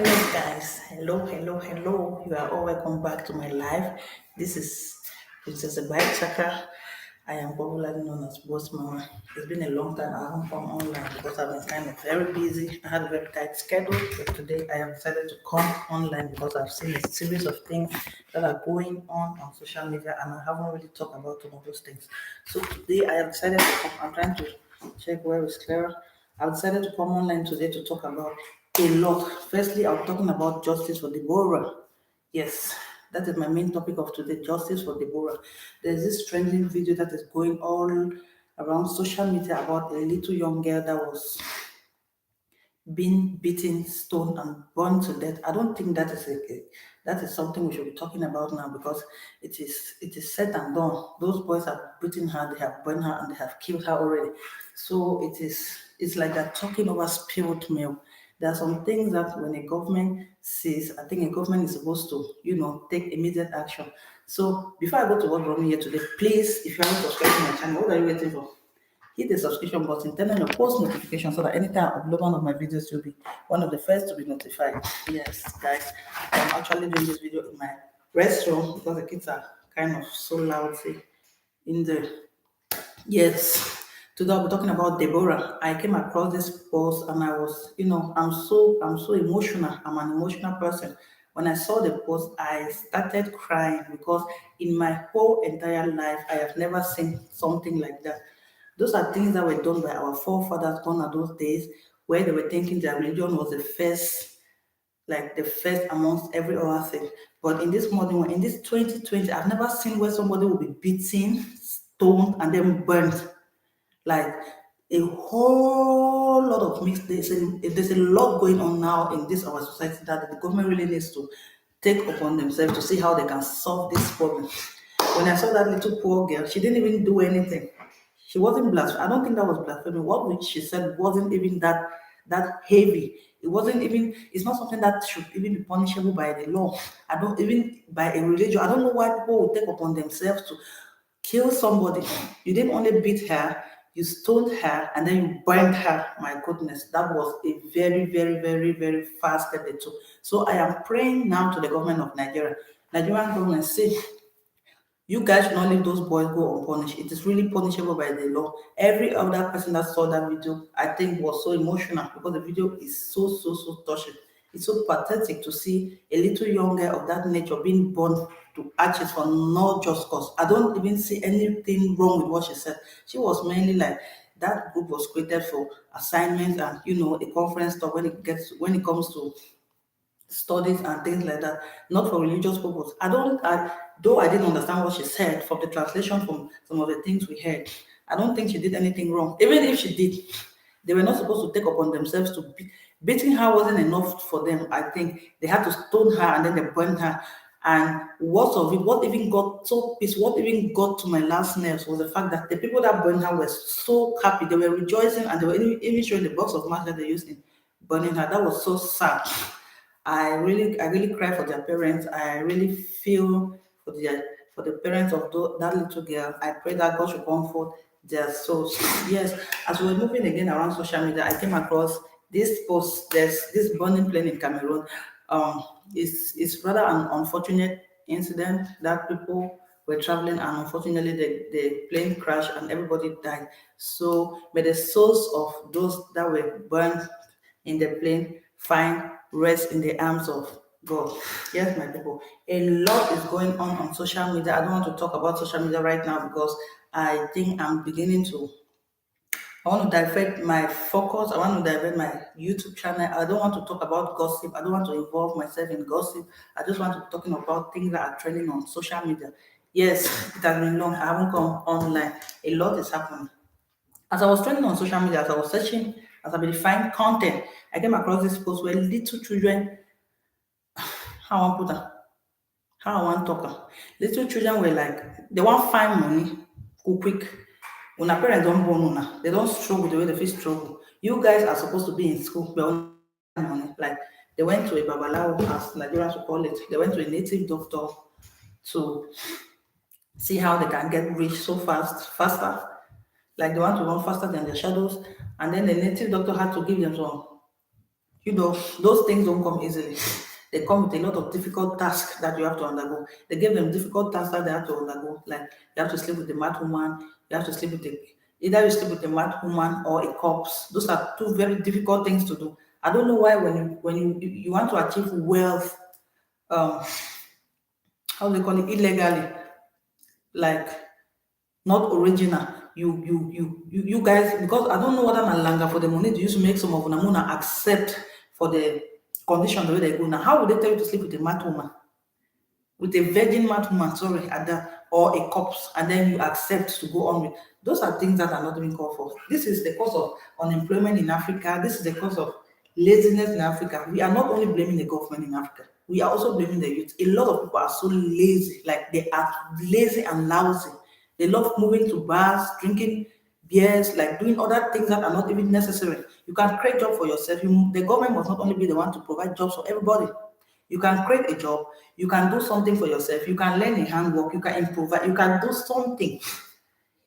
Hello, guys. Hello, hello, hello. You are all welcome back to my live. This is Princess Chaka. I am popularly known as Boss Mama. It's been a long time I haven't come online because I've been kind of very busy. I had a very tight schedule, but today I have decided to come online because I've seen a series of things that are going on social media and I haven't really talked about some of those things. So today I have decided to come. I'm trying to check where is Clara. I've decided to come online today to talk about a lot. Firstly, I'm talking about justice for Deborah. Yes, that is my main topic of today, justice for Deborah. There's this trending video that is going all around social media about a little young girl that was being beaten, stoned, and burned to death. I don't think that is something we should be talking about now because it is said and done. Those boys have beaten her, they have burned her, and they have killed her already. So it's like they're talking over spilled milk. There are some things that when a government sees, I think a government is supposed to, take immediate action. So before I go to what brought me here today, please, if you haven't subscribed to my channel, what are you waiting for? Hit the subscription button, turn on your post notification so that anytime I upload one of my videos, you'll be one of the first to be notified. Yes, guys, I'm actually doing this video in my restroom because the kids are kind of so loud in the yes. Today I'll be talking about Deborah. I came across this post and I was, I'm so emotional. I'm an emotional person. When I saw the post, I started crying because in my whole entire life, I have never seen something like that. Those are things that were done by our forefathers gone are those days where they were thinking their religion was the first, like the first amongst every other thing. But in this modern one, in this 2020, I've never seen where somebody will be beaten, stoned, and then burnt. Like a whole lot of mixed. There's a lot going on now in this our society that the government really needs to take upon themselves to see how they can solve this problem. When I saw that little poor girl, she didn't even do anything. She wasn't blasphemy. I don't think that was blasphemy. What she said wasn't even that heavy. It wasn't even. It's not something that should even be punishable by the law. I don't even by a religion. I don't know why people would take upon themselves to kill somebody. You didn't only beat her, you stoned her, and then you burned her. My goodness, that was a very, very, very, very fast step they took. So I am praying now to the government of Nigeria. Nigerian government, see, you guys should not leave those boys go unpunished. It is really punishable by the law. Every other person that saw that video, I think, was so emotional because the video is so, so, so touching. It's so pathetic to see a little young girl of that nature being burned to ashes for no just cause. I don't even see anything wrong with what she said. She was mainly like that group was created for assignments and a conference talk when it comes to studies and things like that, not for religious purpose. Though I didn't understand what she said from the translation from some of the things we heard, I don't think she did anything wrong. Even if she did, they were not supposed to take upon themselves to beating her wasn't enough for them. I think they had to stone her and then they burned her. And worst of it, what even got to my last nerves was the fact that the people that burned her were so happy. They were rejoicing and they were even showing the box of match that they used in burning her. That was so sad. I really cry for their parents. I really feel for the parents of that little girl. I pray that God should comfort their souls. Yes, as we were moving again around social media, I came across this post. There's this burning plane in Cameroon. It's rather an unfortunate incident that people were traveling and unfortunately the plane crashed and everybody died. So may the souls of those that were burned in the plane find rest in the arms of God. Yes, my people. A lot is going on social media. I don't want to talk about social media right now because I think I'm beginning to. I want to divert my focus. I want to divert my YouTube channel. I don't want to talk about gossip. I don't want to involve myself in gossip. I just want to be talking about things that are trending on social media. Yes, it has been long. I haven't come online. A lot is happening. As I was trending on social media, as I was searching, as I been find content, I came across this post where little children, how I want put am, how I want talk am. Little children were like, they want find money, go quick. Una parents don't born una, they don't struggle the way they fit struggle. You guys are supposed to be in school, but una money. Like they went to a babalawo, as Nigerians would call it. They went to a native doctor to see how they can get rich so faster. Like they want to run faster than their shadows. And then the native doctor had to give them some Those things don't come easily. They come with a lot of difficult tasks that you have to undergo. They gave them difficult tasks that they have to undergo. Like you have to sleep with the mad woman, you have to sleep with the either you sleep with a mad woman or a corpse. Those are two very difficult things to do. I don't know why when you want to achieve wealth, um, how do they call it, illegally, like not original. You guys, because I don't know whether na langa for the money to use to make some of Namuna accept for the condition the way they go now. How would they tell you to sleep with a mad woman? With a virgin mad woman, sorry, at that, or a corpse, and then you accept to go on with. Those are things that are not even called for. This is the cause of unemployment in Africa. This is the cause of laziness in Africa. We are not only blaming the government in Africa, we are also blaming the youth. A lot of people are so lazy, like they are lazy and lousy. They love moving to bars, drinking beers, like doing other things that are not even necessary. You can create job for yourself. The government must not only be the one to provide jobs for everybody. You can create a job, you can do something for yourself, you can learn a handwork, you can improvise, you can do something.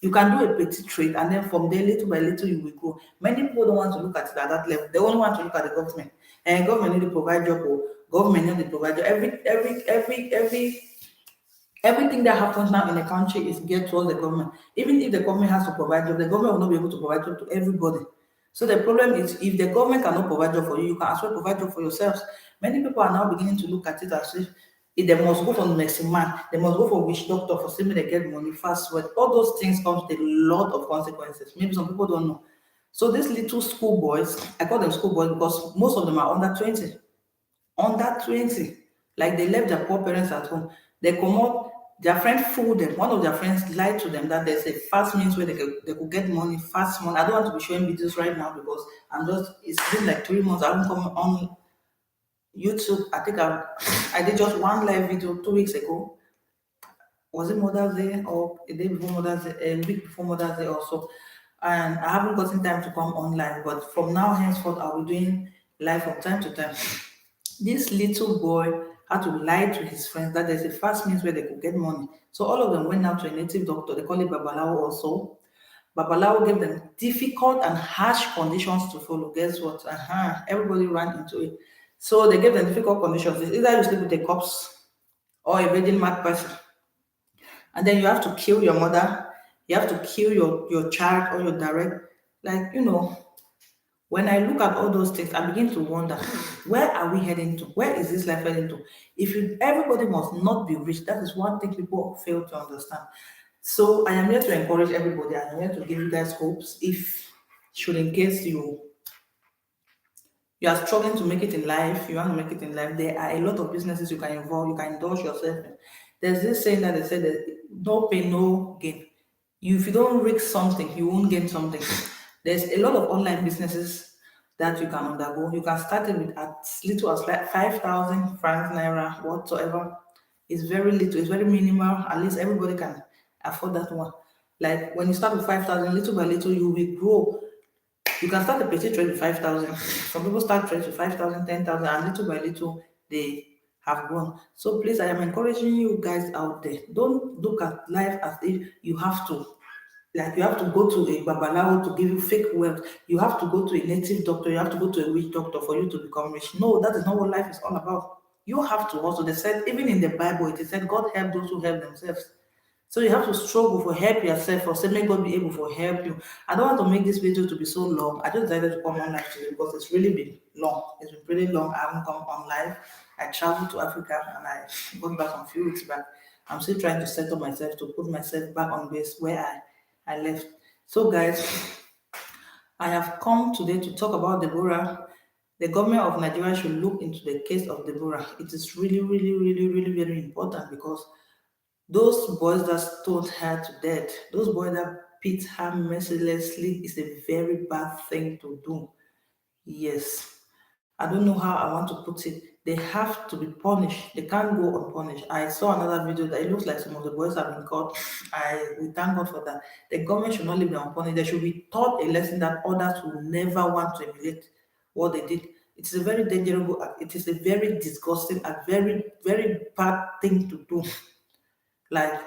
You can do a petty trade, and then from there, little by little, you will grow. Many people don't want to look at it at that level. They only want to look at the government. And government need to provide job, or government need to provide job. Everything that happens now in the country is geared towards the government. Even if the government has to provide job, the government will not be able to provide job to everybody. So the problem is, if the government cannot provide job for you, you can as well provide job for yourselves. Many people are now beginning to look at it as if they must go for medicine man, they must go for witch doctor for saying they get money fast. Well, all those things come with a lot of consequences. Maybe some people don't know. So these little schoolboys, I call them schoolboys because most of them are under 20, like they left their poor parents at home. They come out, their friend fooled them. One of their friends lied to them that there's a fast means where they could get money, fast money. I don't want to be showing videos right now because it's been like 3 months. I haven't come on YouTube. I think I did just one live video 2 weeks ago. Was it Mother's Day or a day before Mother's Day, a week before Mother's Day also? And I haven't gotten time to come online, but from now henceforth, I'll be doing live from time to time. This little boy had to lie to his friends that there's a fast means where they could get money. So all of them went out to a native doctor. They call it Babalawo also. Babalawo gave them difficult and harsh conditions to follow. Guess what? Everybody ran into it. So they gave them difficult conditions. It's either you sleep with a corpse or a virgin mad person. And then you have to kill your mother, you have to kill your child or your direct, like, when I look at all those things, I begin to wonder, where are we heading to? Where is this life heading to? Everybody must not be rich. That is one thing people fail to understand. So I am here to encourage everybody. I am here to give you guys hopes. If should in case you are struggling to make it in life, you want to make it in life, there are a lot of businesses you can involve, you can indulge yourself in. There's this saying that they said that no pain, no gain. If you don't risk something, you won't gain something. There's a lot of online businesses that you can undergo. You can start it with as little as like 5,000 francs, naira, whatsoever. It's very little, it's very minimal. At least everybody can afford that one. Like when you start with 5,000, little by little, you will grow. You can start a petty trade with 5,000. Some people start trades with 5,000, 10,000, and little by little, they have grown. So please, I am encouraging you guys out there. Don't look at life as if you have to, like you have to go to a babalawo to give you fake wealth. You have to go to a native doctor. You have to go to a witch doctor for you to become rich. No, that is not what life is all about. You have to also. They said, even in the Bible, it is said, God help those who help themselves. So you have to struggle for help yourself or say, may God be able to help you. I don't want to make this video to be so long. I just decided to come on live today because it's really been long. It's been pretty long. I haven't come on live. I traveled to Africa and I got back a few weeks back. I'm still trying to settle myself to put myself back on base where I left. So guys, I have come today to talk about Deborah. The government of Nigeria should look into the case of Deborah. It is really, really, really, really very important because those boys that stoned her to death, those boys that beat her mercilessly is a very bad thing to do. Yes. I don't know how I want to put it. They have to be punished. They can't go unpunished. I saw another video that it looks like some of the boys have been caught. We thank God for that. The government should not leave them unpunished. They should be taught a lesson that others will never want to emulate what they did. It is a very dangerous act. It is a very disgusting act, very, very bad thing to do. Like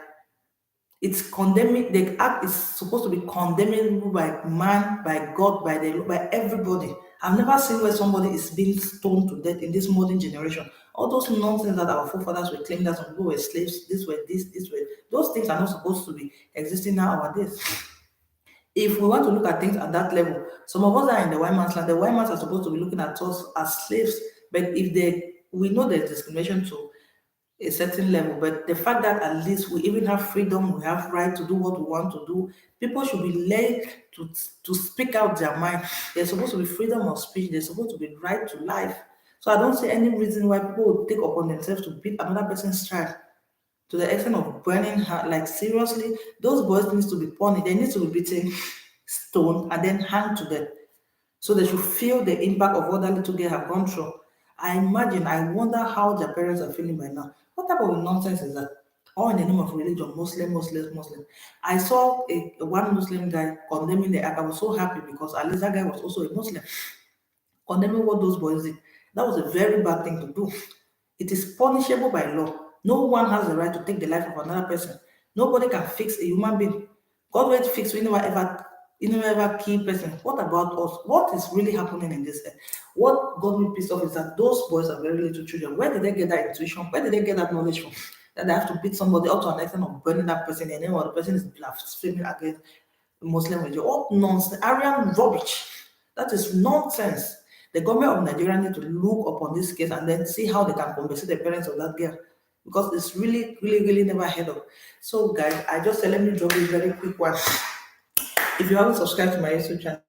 It's condemning. The act is supposed to be condemnable by man, by God, by everybody. I've never seen where somebody is being stoned to death in this modern generation. All those nonsense that our forefathers were claiming that some people were slaves, this were those things are not supposed to be existing nowadays. If we want to look at things at that level, some of us are in the white man's land. The white mans are supposed to be looking at us as slaves. But if they, we know there's discrimination to a certain level, but the fact that at least we even have freedom, we have right to do what we want to do. People should be led to speak out their mind. There's supposed to be freedom of speech. There's supposed to be right to life. So I don't see any reason why people would take upon themselves to beat another person's child to the extent of burning her. Like seriously, those boys needs to be punished. They need to be beaten, stoned, and then hanged to death. So they should feel the impact of what that little girl have gone through. I imagine, I wonder how their parents are feeling by now. What type of nonsense is that? All in the name of religion, Muslim. I saw one Muslim guy condemning the act. I was so happy because at least that guy was also a Muslim, condemning what those boys did. That was a very bad thing to do. It is punishable by law. No one has the right to take the life of another person. Nobody can fix a human being. God will fix we never ever you never ever kill person. What about us? What is really happening in this earth? What got me pissed off is that those boys are very little children. Where did they get that intuition? Where did they get that knowledge from? That they have to beat somebody up to an extent of burning that person and then what the person is blaspheming against Muslim religion. What nonsense, Aryan rubbish. That is nonsense. The government of Nigeria need to look upon this case and then see how they can compensate the parents of that girl. Because it's really never heard of. So guys, I just said let me drop this very quick one. If you haven't subscribed to my YouTube channel,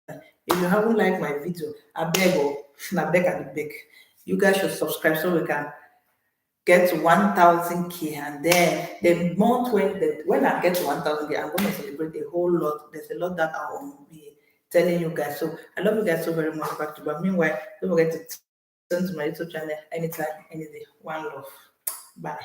if you haven't liked my video, I beg or I beg and beg. You guys should subscribe so we can get to 1000K, and then the month when I get to 1000K, I'm going to celebrate a whole lot. There's a lot that I will be telling you guys. So I love you guys so very much back to back. Meanwhile, don't forget to turn to my YouTube channel anytime, any day. One love. Bye.